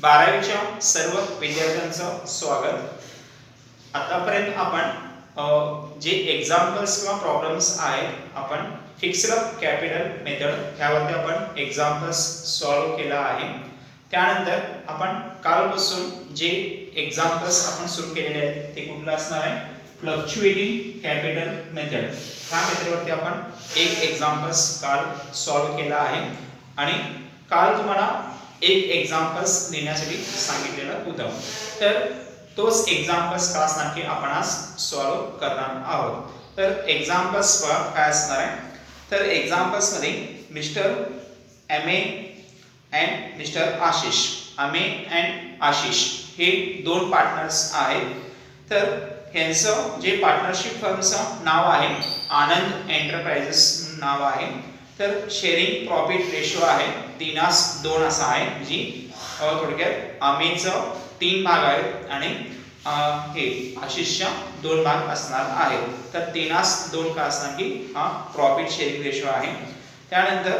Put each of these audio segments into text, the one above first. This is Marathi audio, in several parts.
12वीच्या सर्व विद्यार्थ्यांचं स्वागत। आतापर्यंत आपण जे एक्झाम्पल्स किंवा प्रॉब्लेम्स आहेत आपण फिक्स्ड कॅपिटल मेथड यावरती आपण एक्झाम्पल्स सॉल्व केला आहे। त्यानंतर आपण कालपासून जे एक्झाम्पल्स आपण सुरू केलेले आहेत ते कुठलं असणार आहे, फ्लक्च्युएटिंग कॅपिटल मेथड। ह्या मेथडवरती आपण एक एक्झाम्पल्स काल सॉल्व केला आहे आणि काल तुम्हाला एक एक्झाम्पल्स लिहिण्यासाठी सांगितलेलं होतं। तर तोच एक्झाम्पल्स का असणार की आपण आज सॉल्व करणार आहोत। तर एक्झाम्पल्स काय असणार आहे, तर एक्झाम्पल्स मध्ये mister M A and mister Ashish, अमे अँड आशिष हे दोन पार्टनर्स आहेत। तर ह्यांचं जे पार्टनरशिप फर्मचं नाव आहे आनंद एंटरप्राइजेस नाव आहे। तर शेअरिंग प्रॉफिट रेशो आहे 3:2 असा आहे, जी थोडक्यात अमेचं 3 भाग आहेत आणि हे आशिषच्या 2 भाग असणार आहेत। तर 3:2 का असणार की हा प्रॉफिट शेअरिंग रेशो आहे। त्यानंतर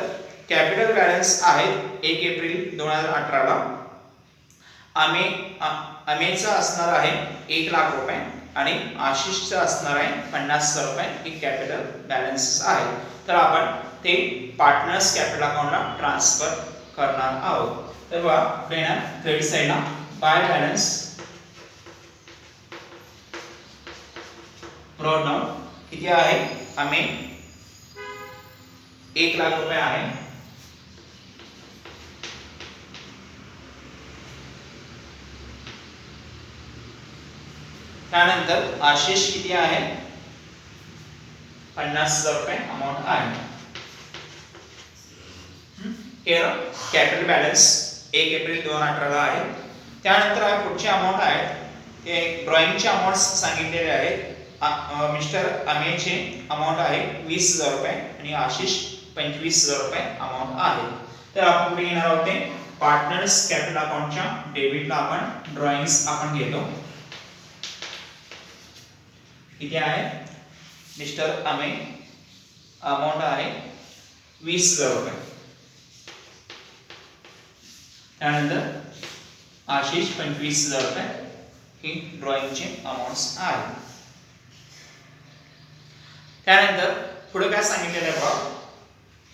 कॅपिटल बॅलन्स आहे 1 एप्रिल 2018 ला अमेचा असणार आहे 1 लाख रुपये आणि आशिषचा असणार आहे 50,000 रुपये ही कॅपिटल बॅलन्स आहे। तर आपण ते पार्टनर्स कॅपिटल अकाउंटला ट्रान्सफर करणार आहोत। तर बघा पुढे क्रेडिट साइडला बाय बॅलन्स ब्रॉट डाउन किती आहे, आम्ही 1 लाख रुपये आहे। त्यानंतर आशिष किती आहे, 50,000 रुपये अमाउंट आहे। कॅपिटल बॅलन्स 1 एप्रिल 2018 ला आहे। त्यानंतर पुढचे अमाउंट आहेत ते ड्रॉइंगचे अमाउंट्स सांगितलेले आहेत। मिस्टर अमेचे अमाउंट आहे 20,000 रुपये आणि आशिष 25,000 रुपये अमाउंट आहे। तर आपण पुढे घेणार आहोत ते पार्टनर्स कॅपिटल अकाउंटच्या डेबिटला आपण ड्रॉइंग्स आपण घेतो। किती आहे, मिस्टर अमे अमाउंट आहे 20,000 रुपये। त्यानंतर आशिष 25,000 रुपये ही ड्रॉइंगचे अमाउंट्स आहेत। त्यानंतर पुढे काय सांगितलेलं आहे बघा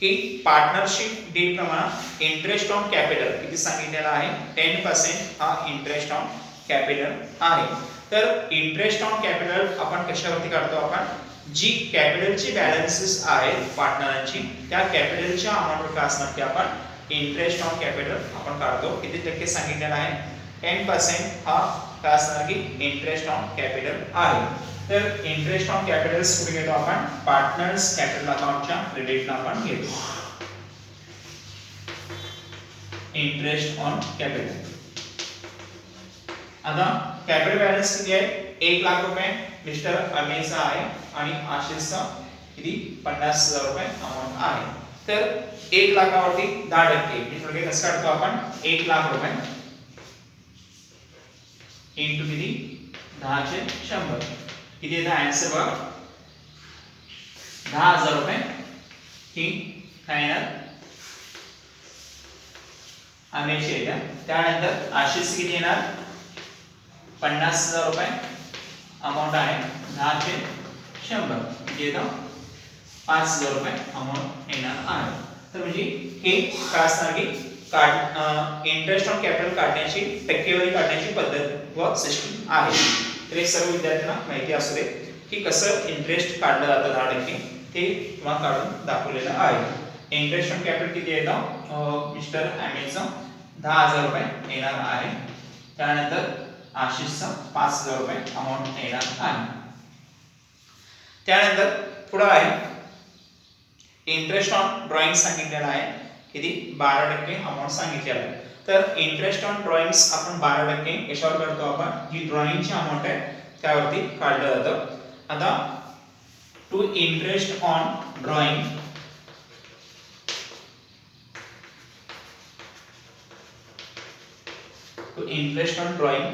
की पार्टनरशिप डीड प्रमाणे इंटरेस्ट ऑन कॅपिटल किती सांगितलेला आहे, 10% हा इंटरेस्ट ऑन कॅपिटल आहे। तर इंटरेस्ट ऑन कॅपिटल आपण कशावरती काढतो, आपण जी कॅपिटलची बॅलन्सेस आहेत पार्टनरांची त्या कॅपिटलच्या अमाउंटवर काय असणार की आपण इंटरेस्ट ऑन कॅपिटल आपण काढतो। किती टक्के सांगितलेला आहे, 10% हा काय असणार की इंटरेस्ट ऑन कॅपिटल आहे। तर इंटरेस्ट ऑन कॅपिटल्स कुठे घेतो आपण, पार्टनर्स कॅपिटल अकाउंटच्या क्रेडिटला आपण घेतो इंटरेस्ट ऑन कॅपिटल। आता कॅपिटल बॅलन्स किती आहे, 1 लाख रुपये मिस्टर अमेचा आहे आणि आशिषचा किती 50,000 रुपये अमाउंट आहे। तर 1 लाखावरती 10% म्हणजे थोडक्यात कसं काढतो आपण, 1 लाख रुपये इंटू किती 10/100 किती येतं आन्सर बघा 10,000 रुपये ही फायनल अमेचे येतात। त्यानंतर आशिष किती येणार, 50,000 रुपये अमाउंट आहे 10/100 म्हणजे येतं 5,000 रुपये अमाउंट येणार आहे। तर म्हणजे हे काय असणार की इंटरेस्ट ऑन कॅपिटल काढण्याची टक्केवारी काढण्याची पद्धत व सिस्टीम आहे। तर हे सर्व विद्यार्थ्यांना माहिती असू दे की कसं इंटरेस्ट काढलं जातं 10% ते तुम्हाला काढून दाखवलेलं आहे। इंटरेस्ट ऑन कॅपिटल किती येतं, मिस्टर अमेचं 10,000 रुपये येणार आहे। त्यानंतर आशिषचा 5,000 रुपये अमाउंट येणार आहे। त्यानंतर पुढे आहे इंटरेस्ट ऑन ड्रॉइंग सांगितलेला आहे किती 12% अमाउंट सांगितलेला आहे। तर इंटरेस्ट ऑन ड्रॉइंग्स आपण 12% कशावर करतो, आपण जी ड्रॉइंगची अमाउंट आहे त्यावरती काढलं जातं। आता to interest on drawing interest on drawing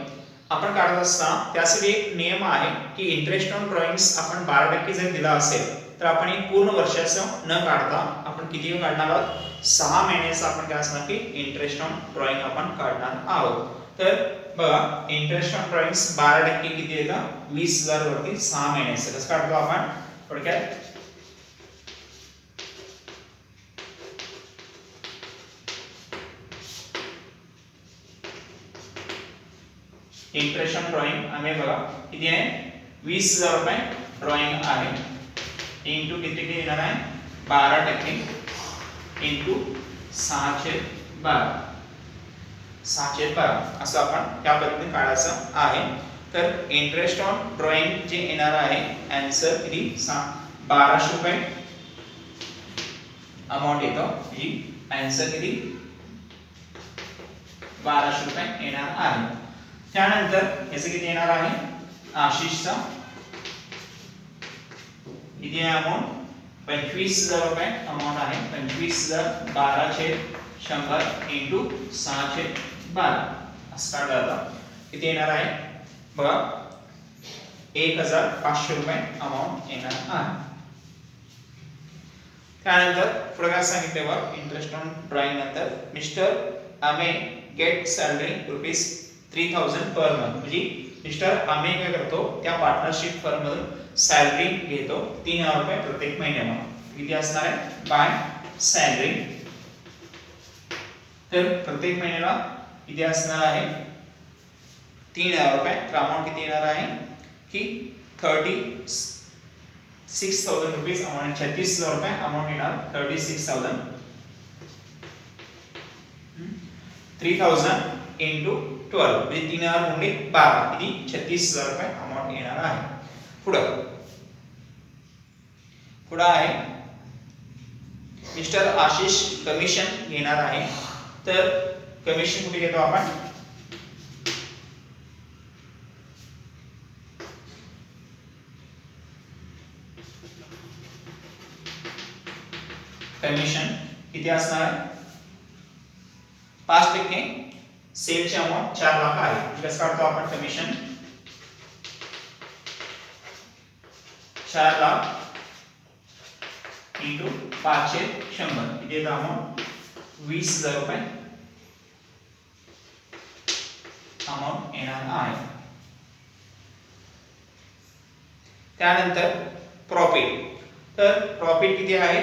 आपण काढत असताना त्यासाठी एक नियम आहे की इंटरेस्ट ऑन ड्रॉइंग्स आपण 12% जर दिला असेल तर आपण हे पूर्ण वर्षाचं न काढता आपण किती काढणार आहोत 6 महिन्याचं आपण काय असणार की इंटरेस्ट ऑन ड्रॉइंग आपण काढणार आहोत. तर बघा इंटरेस्ट ऑन ड्रॉइंग 12% किती येतं 20,000 वरती 6 महिन्याचं कसं काढतो आपण थोडक्यात इंटरेस्ट ऑन ड्रॉइंग आम्ही बघा किती आहे 20,000 रुपये ड्रॉइंग आहे इंटू किती येणार आहे 12% इंटू 6/12 असं आपण त्या पद्धतीने काढायचं आहे. तर इंटरेस्ट ऑन ड्रॉइंग जे येणार आहे आन्सर किती 1200 रुपये अमाऊंट येतो. ही आन्सर किती 1200 रुपये येणार आहे. त्यानंतर याचं किती येणार आहे आशिषचा किती आहे अमाऊंट 25,000 रुपये अमाऊंट आहे 25,000 12/100 इंटू 6/12 असं काढलं जातं. किती येणार आहे बघा 1,500 रुपये अमाऊंट येणार आहे. त्यानंतर पुढे काय सांगितले बघा इंटरेस्ट ऑन ड्रॉइंग नंतर मिस्टर आमे गेट सॅलरी ₹3,000 पर मंथ म्हणजे मिस्टर आमे काय करतो त्या पार्टनरशिप फर्म मधून सॅलरी घेतो 3,000 रुपये प्रत्येक महिन्याला. किती असणार आहे बाय सॅलरी तर प्रत्येक महिन्याला किती असणार आहे 3,000 रुपये. तर अमाऊंट किती येणार आहे की 36,000 रुपीज अमाऊंट 36,000 रुपये अमाऊंट येणार 36,000 3,000 इंटू 12 म्हणजे 3,000 गुणिले 12 किती 36,000 रुपये अमाऊंट येणार आहे. पुढे आहे मिस्टर आशिष कमिशन घेणार आहे. तर कमिशन कुठे घेतो आपण कमिशन किती असणार आहे 5% सेलची अमाऊंट 4 लाख आहे. कसं काढतो आपण कमिशन 4 लाख इंटू 5/100 किती येतं अमाऊंट 20,000 रुपये अमाऊंट येणार आहे. त्यानंतर प्रॉफिट तर प्रॉफिट किती आहे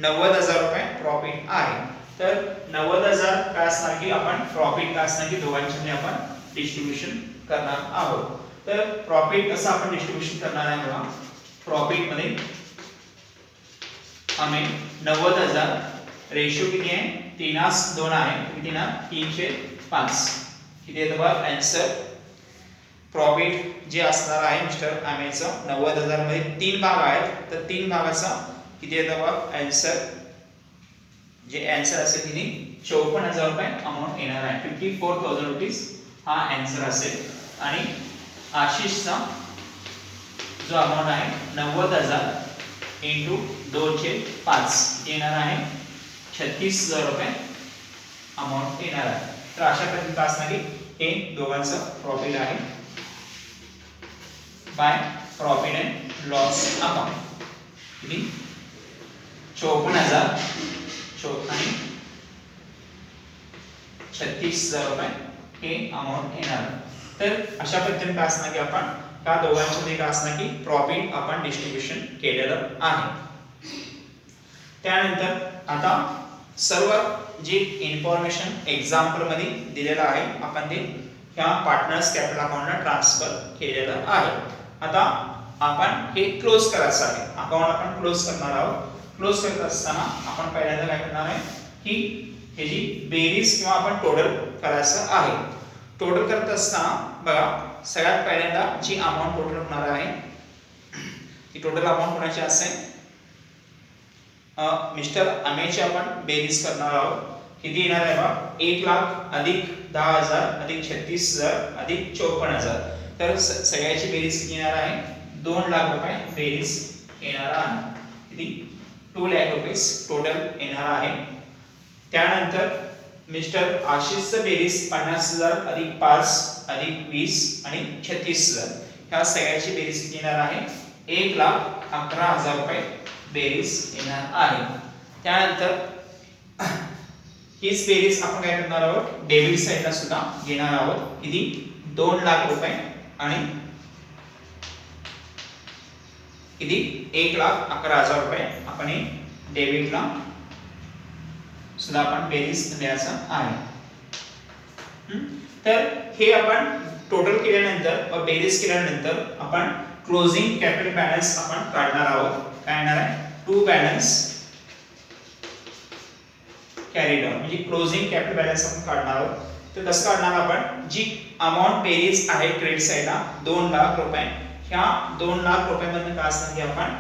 90,000 रुपये प्रॉफिट आहे. तर 90,000 काय असणार की आपण प्रॉफिट काय असणार की दोघांच्यामध्ये आपण डिस्ट्रीब्युशन करणार आहोत. तर प्रॉफिट कसं आपण डिस्ट्रीब्युशन करणार आहे बघा प्रॉफिट मध्ये आम्ही 90,000 रेशो किती आहे 3:2 आहे किती ना 305 किती येतं बघा आन्सर. प्रॉफिट जे असणार आहे मिस्टर आमेचं 90,000 मध्ये 3 भाग आहेत तर 3 भागाचा किती येतं बघा आन्सर जे आन्सर असेल किती 54,000 रुपये अमाऊंट येणार आहे 54,000 रुपीज हा आन्सर असेल. आणि आशिषचा जो अमाऊंट आहे 90,000 इंटू 2/5 येणार आहे 36,000 रुपये अमाऊंट येणार आहे. तर अशा पद्धतीने असणार की हे दोघांचं प्रॉफिट आहे by profit and loss account किती 54,000 आणि 36,000 रुपये हे अमाऊंट येणार. तर अशा पद्धतीने काय असणार की आपण त्या दोघांमध्ये काय असणार की प्रॉफिट आपण डिस्ट्रीब्युशन केलेलं आहे. त्यानंतर आता सर्व जे इन्फॉर्मेशन एक्झाम्पल मध्ये दिलेलं आहे आपण ते ह्या पार्टनर्स कॅपिटल अकाउंटला ट्रान्सफर केलेलं आहे. आता आपण हे क्लोज करायचं आहे अकाउंट आपण क्लोज करणार आहोत. क्लोज करत असताना आपण पहिल्यांदा काय करणार आहे की हे जी बेरीज किंवा आपण टोटल करायचं आहे. टोटल करत असताना बघा सगळ्यात पहिल्यांदा जी अमाऊंट टोटल होणार आहे ती टोटल अमाऊंट कोणाची असेल मिस्टर अमेची आपण बेरीज करणार आहोत. किती येणार आहे बघा 1 लाख अधिक 10,000 अधिक 36,000 अधिक 54,000 तर सगळ्याची बेरीज किती येणार आहे 2 लाख रुपये बेरीज येणार आहे. किती 2 लाख रुपीज टोटल येणार आहे. त्यानंतर मिस्टर आशिषचं बेरीज 50,000 अधिक 5 अधिक 20 आणि 36,000 ह्या सगळ्याची बेरीज किती येणार आहे 1,11,000 रुपये बेरीज येणार आहे. त्यानंतर हीच बेरीज आपण काय करणार आहोत, डेबिट साइडला सुद्धा घेणार आहोत. किती, 2 लाख रुपये आणि किती, 1,11,000 रुपये आपण हे डेबिटला सुद्धा आपण बेरीज द्यायचं आहे. तर हे आपण टोटल केल्यानंतर बेरीज केल्यानंतर आपण क्लोजिंग कॅपिटल बॅलन्स आपण काढणार आहोत. काय येणार आहे, टू बॅलन्स कॅरीड ऑन, म्हणजे क्लोजिंग कॅपिटल बॅलन्स आपण काढणार आहोत. तर कसं काढणार आपण, जी अमाउंट बेरीज आहे क्रेडिट साइडला 2 लाख रुपये, ह्या 2 लाख रुपयामधून काय असणार की आपण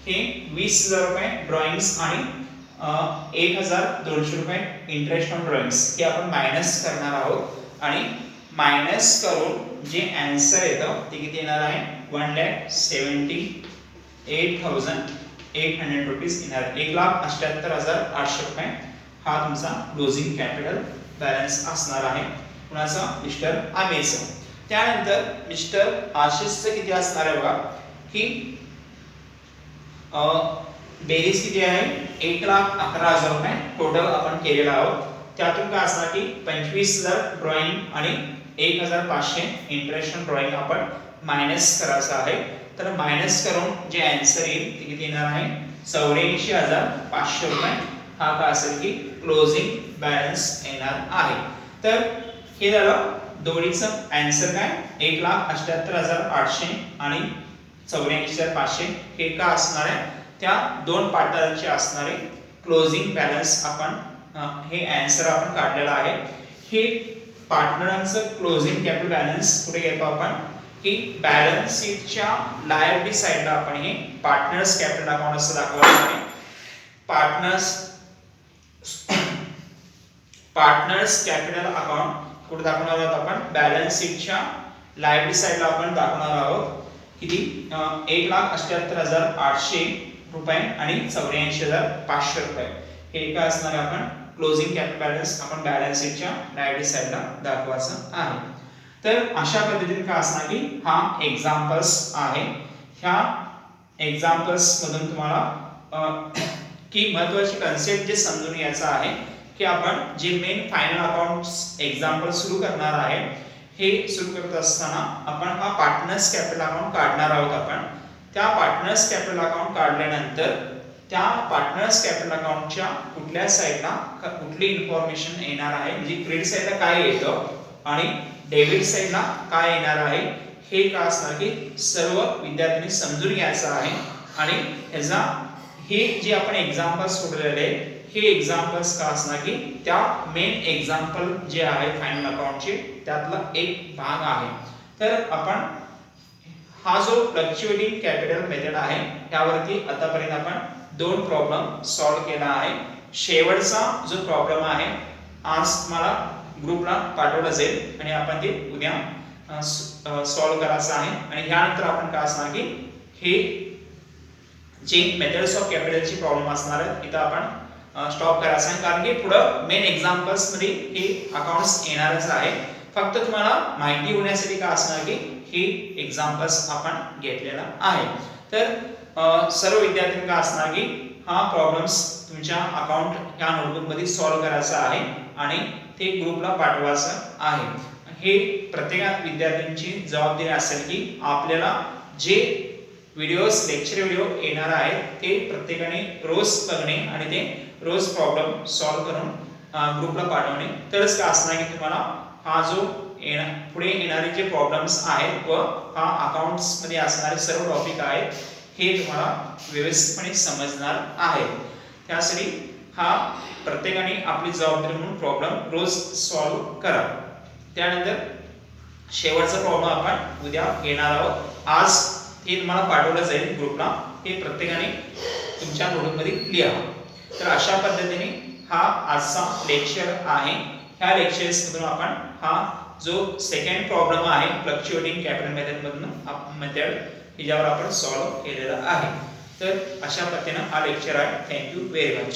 हे 20,000 रुपये ड्रॉइंग्स आणि 1,200 रुपये इंटरेस्ट ऑन ड्रॉइंग्स हे आपण मायनस करणार आहोत. आणि मायनस करून जे आन्सर येतं ते किती येणार आहे, 1,78,800 रुपीज येणार. 1,78,800 रुपये हा तुमचा क्लोजिंग कॅपिटल बॅलन्स असणार आहे. कुणाचा, मिस्टर आमिरचा. त्यानंतर मिस्टर आशिषचं किती असणार आहे बघा, की बेरीज किती आहे, 1,11,000 रुपये टोटल आपण केलेला आहोत. त्यातून काय असणार की 25,000 ड्रॉइंग आणि 1,500 इंटरेस्ट ऑन ड्रॉइंग आपण मायनस करायचं आहे. तर मायनस करून जे आन्सर येईल ते किती येणार आहे, 84,500 रुपये हा काय असेल की क्लोजिंग बॅलन्स येणार आहे. तर हे झालं दोन्हीचं आन्सर काय, 1,78,800 आणि 84,500 हे का असणार आहे, त्या दोन पार्टनरचे असणारे क्लोजिंग बॅलन्स आपण हे आन्सर आपण काढलेला आहे. हे पार्टनरांचं क्लोजिंग कॅपिटल बॅलन्स कुठे घेतो आपण, की बॅलन्स शीटच्या लायबिलिटी साइडला आपण हे पार्टनर्स कॅपिटल अकाउंट असं दाखवलं आहे. पार्टनर्स कॅपिटल अकाउंट कुठे दाखवणार आहोत आपण, बॅलन्स शीटच्या लायबिलिटी साइडला आपण दाखवणार आहोत. किती, 1,78,800 रुपये आणि 84,500 रुपये हे काय असणार आहे, आपण क्लोजिंग कॅपिटल बॅलन्स आपण बॅलन्स शीटच्या लायबिलिटी साइडला दाखवायचं आहे. तर अशा पद्धतीने काय असणार की हा एक्झाम्पल्स आहे. ह्या एक्झाम्पल्स मधून तुम्हाला की महत्त्वाची कन्सेप्ट जे समजून यायचं आहे की आपण जे मेन फायनल अकाउंट्स एक्झाम्पल सुरू करणार आहे, हे सुरू करत असताना आपण हा पार्टनर्स कॅपिटल अकाउंट काढणार आहोत. आपण त्या पार्टनर्स कॅपिटल अकाउंट काढल्यानंतर त्या पार्टनर्स कॅपिटल अकाउंटच्या कुठल्या साइडला कुठली इन्फॉर्मेशन येणार आहे, म्हणजे क्रेडिट साइडला काय येतं आणि डेबिट साइडला काय येणार आहे, हे काय असणार की सर्व विद्यार्थ्यांनी समजून घ्यायचं आहे. आणि ह्याचा हे जे आपण एक्झाम्पल्स सोडलेले हे एक्झाम्पल्स का असणार की त्या मेन एक्झाम्पल जे आहे फायनल अकाउंटचे त्यातला एक भाग आहे. तर आपण हा जो फ्लक्च्युएटिंग कॅपिटल मेथड आहे त्यावरती आतापर्यंत आपण 2 प्रॉब्लेम सॉल्व केला आहे. शेवटचा जो प्रॉब्लेम आहे आज तुम्हाला ग्रुपला पाठवला जाईल आणि आपण ते उद्या सॉल्व करायचं आहे. आणि यानंतर आपण काय असणार की हे जे मेथड्स ऑफ कॅपिटलची प्रॉब्लेम असणार आहेत इथं आपण स्टॉप करायचं आहे, कारण की पुढं मेन एक्झाम्पल्स मध्ये हे अकाउंट्स येणारच आहे. फक्त तुम्हाला माहिती होण्यासाठी काय असणार की हे एक्झाम्पल्स आपण घेतलेला आहे. तर सर्व विद्यार्थ्यांना काय असणार की हा प्रॉब्लेम्स तुमच्या अकाउंट ह्या नोटबुक मध्ये सॉल्व करायचा आहे आणि ते ग्रुपला पाठवायचं आहे. हे प्रत्येक विद्यार्थ्यांची जबाबदारी असेल की आपल्याला जे व्हिडिओज लेक्चर व्हिडिओ येणार आहेत ते प्रत्येकाने रोज बघणे आणि ते रोज प्रॉब्लेम सॉल्व करून ग्रुपला पाठवणे. तरच काय असणार की तुम्हाला हा जो पुढे येणारे जे प्रॉब्लेम्स आहेत व हा अकाउंट्स मध्ये असणारे सर्व टॉपिक आहेत हे तुम्हाला व्यवस्थितपणे समजणार आहे. त्यासाठी हा प्रत्येकाने आपली जबाबदारी म्हणून प्रॉब्लेम रोज सॉल्व करा. त्यानंतर शेवटचा प्रॉब्लेम आपण उद्या घेणार आहोत. आज हे तुम्हाला पाठवलं जाईल ग्रुपला, हे प्रत्येकाने तुमच्या नोटबुकमध्ये लिहा. तर अशा पद्धतीने हा आजचा लेक्चर आहे. ह्या लेक्चर्स मधून आपण हा जो सेकंड प्रॉब्लेम आहे फ्लक्च्युएटिंग कॅपिटल मेथड हिच्यावर आपण सॉल्व केलेला आहे. तर अशा पद्धतीने हा लेक्चर आहे. Thank you very much.